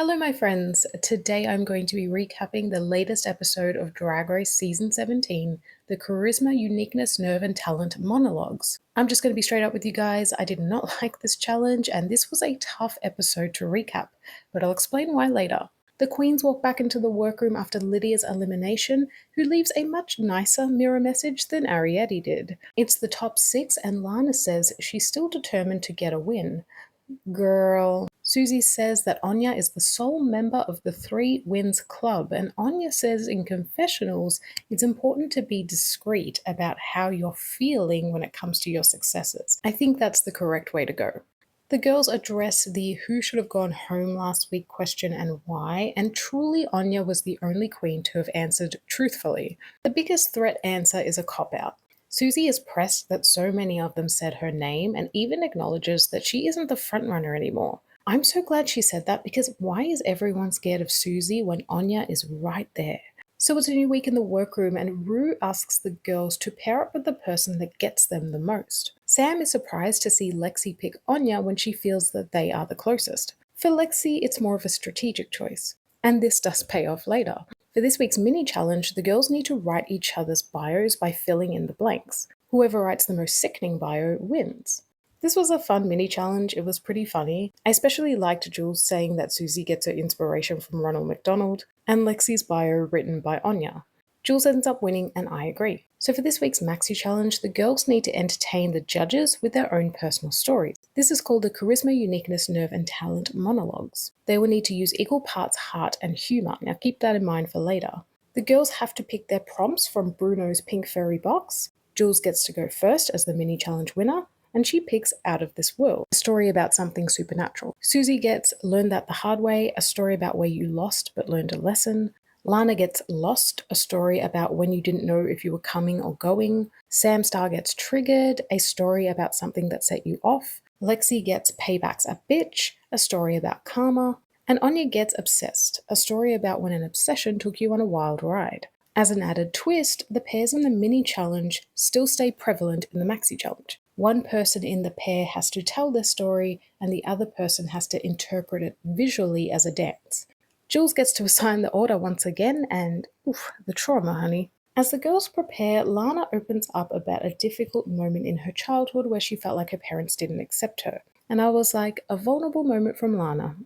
Hello, my friends. Today I'm going to be recapping the latest episode of Drag Race Season 17, the Charisma, Uniqueness, Nerve, and Talent Monologues. I'm just going to be straight up with you guys. I did not like this challenge, and this was a tough episode to recap, but I'll explain why later. The queens walk back into the workroom after Lydia's elimination, who leaves a much nicer mirror message than Arietti did. It's the top six, and Lana says she's still determined to get a win. Girl. Susie says that Anya is the sole member of the Three Wins Club, and Anya says in confessionals it's important to be discreet about how you're feeling when it comes to your successes. I think that's the correct way to go. The girls address the who should have gone home last week question and why, and truly Anya was the only queen to have answered truthfully. The biggest threat answer is a cop-out. Susie is pressed that so many of them said her name and even acknowledges that she isn't the frontrunner anymore. I'm so glad she said that because why is everyone scared of Susie when Anya is right there? So it's a new week in the workroom and Rue asks the girls to pair up with the person that gets them the most. Sam is surprised to see Lexi pick Anya when she feels that they are the closest. For Lexi, it's more of a strategic choice. And this does pay off later. For this week's mini challenge, the girls need to write each other's bios by filling in the blanks. Whoever writes the most sickening bio wins. This was a fun mini challenge. It was pretty funny. I especially liked Jules saying that Susie gets her inspiration from Ronald McDonald and Lexi's bio written by Anya. Jules ends up winning, and I agree. So for this week's Maxi Challenge, the girls need to entertain the judges with their own personal stories. This is called the Charisma, Uniqueness, Nerve, and Talent Monologues. They will need to use equal parts heart and humour. Now keep that in mind for later. The girls have to pick their prompts from Bruno's pink furry box. Jules gets to go first as the mini challenge winner, and she picks Out of This World, a story about something supernatural. Susie gets Learn That the Hard Way, a story about where you lost but learned a lesson. Lana gets Lost, a story about when you didn't know if you were coming or going. Sam Star gets Triggered, a story about something that set you off. Lexi gets Payback's a Bitch, a story about karma. And Anya gets Obsessed, a story about when an obsession took you on a wild ride. As an added twist, the pairs in the mini challenge still stay prevalent in the maxi challenge. One person in the pair has to tell their story, and the other person has to interpret it visually as a dance. Jules gets to assign the order once again, and oof, the trauma, honey. As the girls prepare, Lana opens up about a difficult moment in her childhood where she felt like her parents didn't accept her. And I was like, a vulnerable moment from Lana.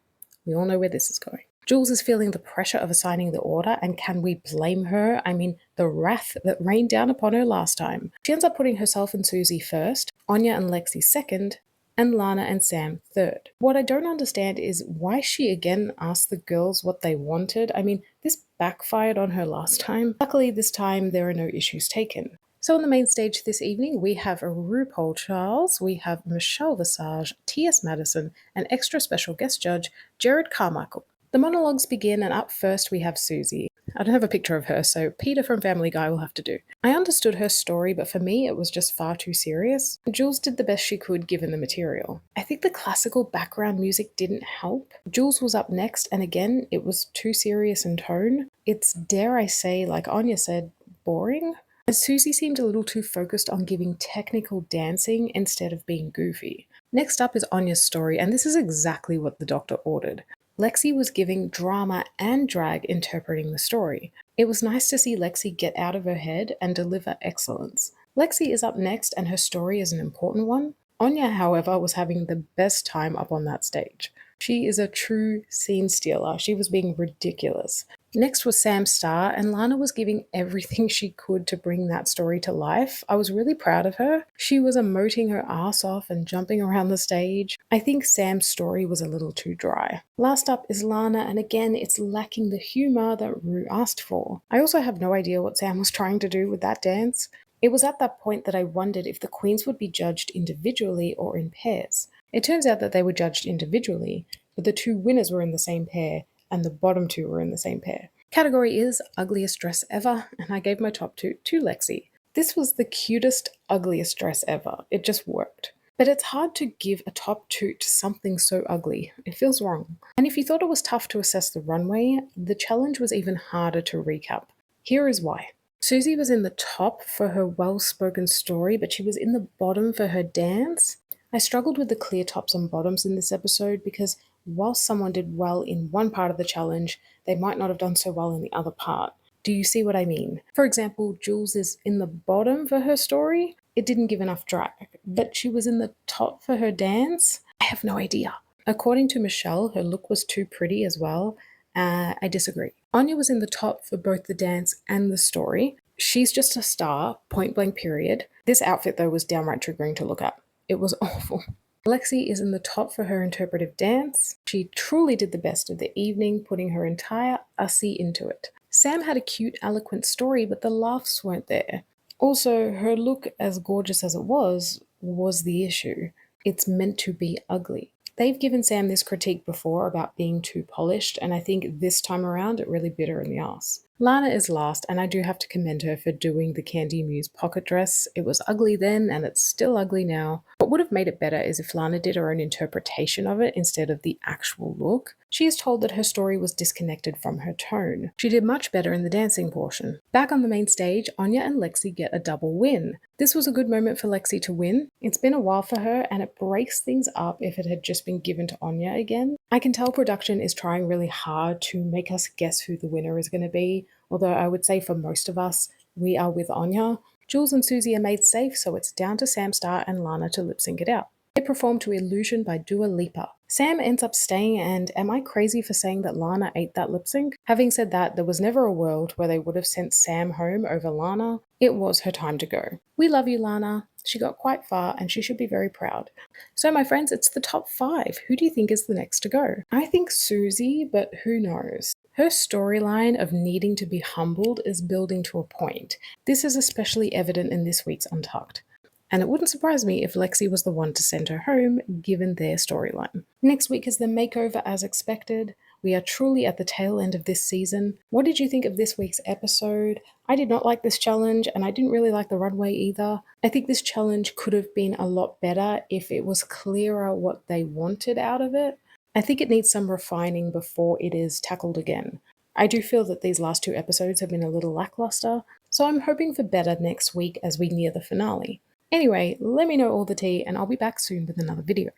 We all know where this is going. Jules is feeling the pressure of assigning the order, and can we blame her? I mean, the wrath that rained down upon her last time. She ends up putting herself and Susie first, Anya and Lexi second, and Lana and Sam third. What I don't understand is why she again asked the girls what they wanted. I mean, this backfired on her last time. Luckily, this time there are no issues taken. So on the main stage this evening, we have RuPaul Charles, we have Michelle Visage, T.S. Madison, and extra special guest judge, Jared Carmichael. The monologues begin, and up first we have Susie. I don't have a picture of her, so Peter from Family Guy will have to do. I understood her story, but for me it was just far too serious. Jules did the best she could given the material. I think the classical background music didn't help. Jules was up next, and again, it was too serious in tone. It's, dare I say, like Anya said, boring. And Susie seemed a little too focused on giving technical dancing instead of being goofy. Next up is Anya's story, and this is exactly what the doctor ordered. Lexi was giving drama and drag interpreting the story. It was nice to see Lexi get out of her head and deliver excellence. Lexi is up next, and her story is an important one. Anya, however, was having the best time up on that stage. She is a true scene stealer. She was being ridiculous. Next was Sam Star, and Lana was giving everything she could to bring that story to life. I was really proud of her. She was emoting her ass off and jumping around the stage. I think Sam's story was a little too dry. Last up is Lana, and again, it's lacking the humor that Rue asked for. I also have no idea what Sam was trying to do with that dance. It was at that point that I wondered if the queens would be judged individually or in pairs. It turns out that they were judged individually, but the two winners were in the same pair, and the bottom two were in the same pair. Category is Ugliest Dress Ever, and I gave my top two to Lexi. This was the cutest, ugliest dress ever. It just worked. But it's hard to give a top two to something so ugly. It feels wrong. And if you thought it was tough to assess the runway, the challenge was even harder to recap. Here is why. Susie was in the top for her well-spoken story, but she was in the bottom for her dance. I struggled with the clear tops and bottoms in this episode because whilst someone did well in one part of the challenge, they might not have done so well in the other part. Do you see what I mean? For example, Jules is in the bottom for her story. It didn't give enough drag, but she was in the top for her dance. I have no idea. According to Michelle, her look was too pretty as well. I disagree. Anya was in the top for both the dance and the story. She's just a star, point blank, period. This outfit, though, was downright triggering to look at. It was awful. Lexi is in the top for her interpretive dance. She truly did the best of the evening, putting her entire ussy into it. Sam had a cute, eloquent story, but the laughs weren't there. Also, her look, as gorgeous as it was the issue. It's meant to be ugly. They've given Sam this critique before about being too polished, and I think this time around it really bit her in the ass. Lana is last, and I do have to commend her for doing the Candy Muse pocket dress. It was ugly then, and it's still ugly now. What would have made it better is if Lana did her own interpretation of it instead of the actual look. She is told that her story was disconnected from her tone. She did much better in the dancing portion. Back on the main stage, Anya and Lexi get a double win. This was a good moment for Lexi to win. It's been a while for her, and it breaks things up if it had just been given to Anya again. I can tell production is trying really hard to make us guess who the winner is going to be, although I would say for most of us, we are with Anya. Jules and Susie are made safe, so it's down to Sam Star and Lana to lip sync it out. They perform to Illusion by Dua Lipa. Sam ends up staying, and am I crazy for saying that Lana ate that lip sync? Having said that, there was never a world where they would have sent Sam home over Lana. It was her time to go. We love you, Lana. She got quite far, and she should be very proud. So, my friends, it's the top 5. Who do you think is the next to go? I think Susie, but who knows? Her storyline of needing to be humbled is building to a point. This is especially evident in this week's Untucked. And it wouldn't surprise me if Lexi was the one to send her home, given their storyline. Next week is the makeover as expected. We are truly at the tail end of this season. What did you think of this week's episode? I did not like this challenge, and I didn't really like the runway either. I think this challenge could have been a lot better if it was clearer what they wanted out of it. I think it needs some refining before it is tackled again. I do feel that these last 2 episodes have been a little lackluster, so I'm hoping for better next week as we near the finale. Anyway, let me know all the tea, and I'll be back soon with another video.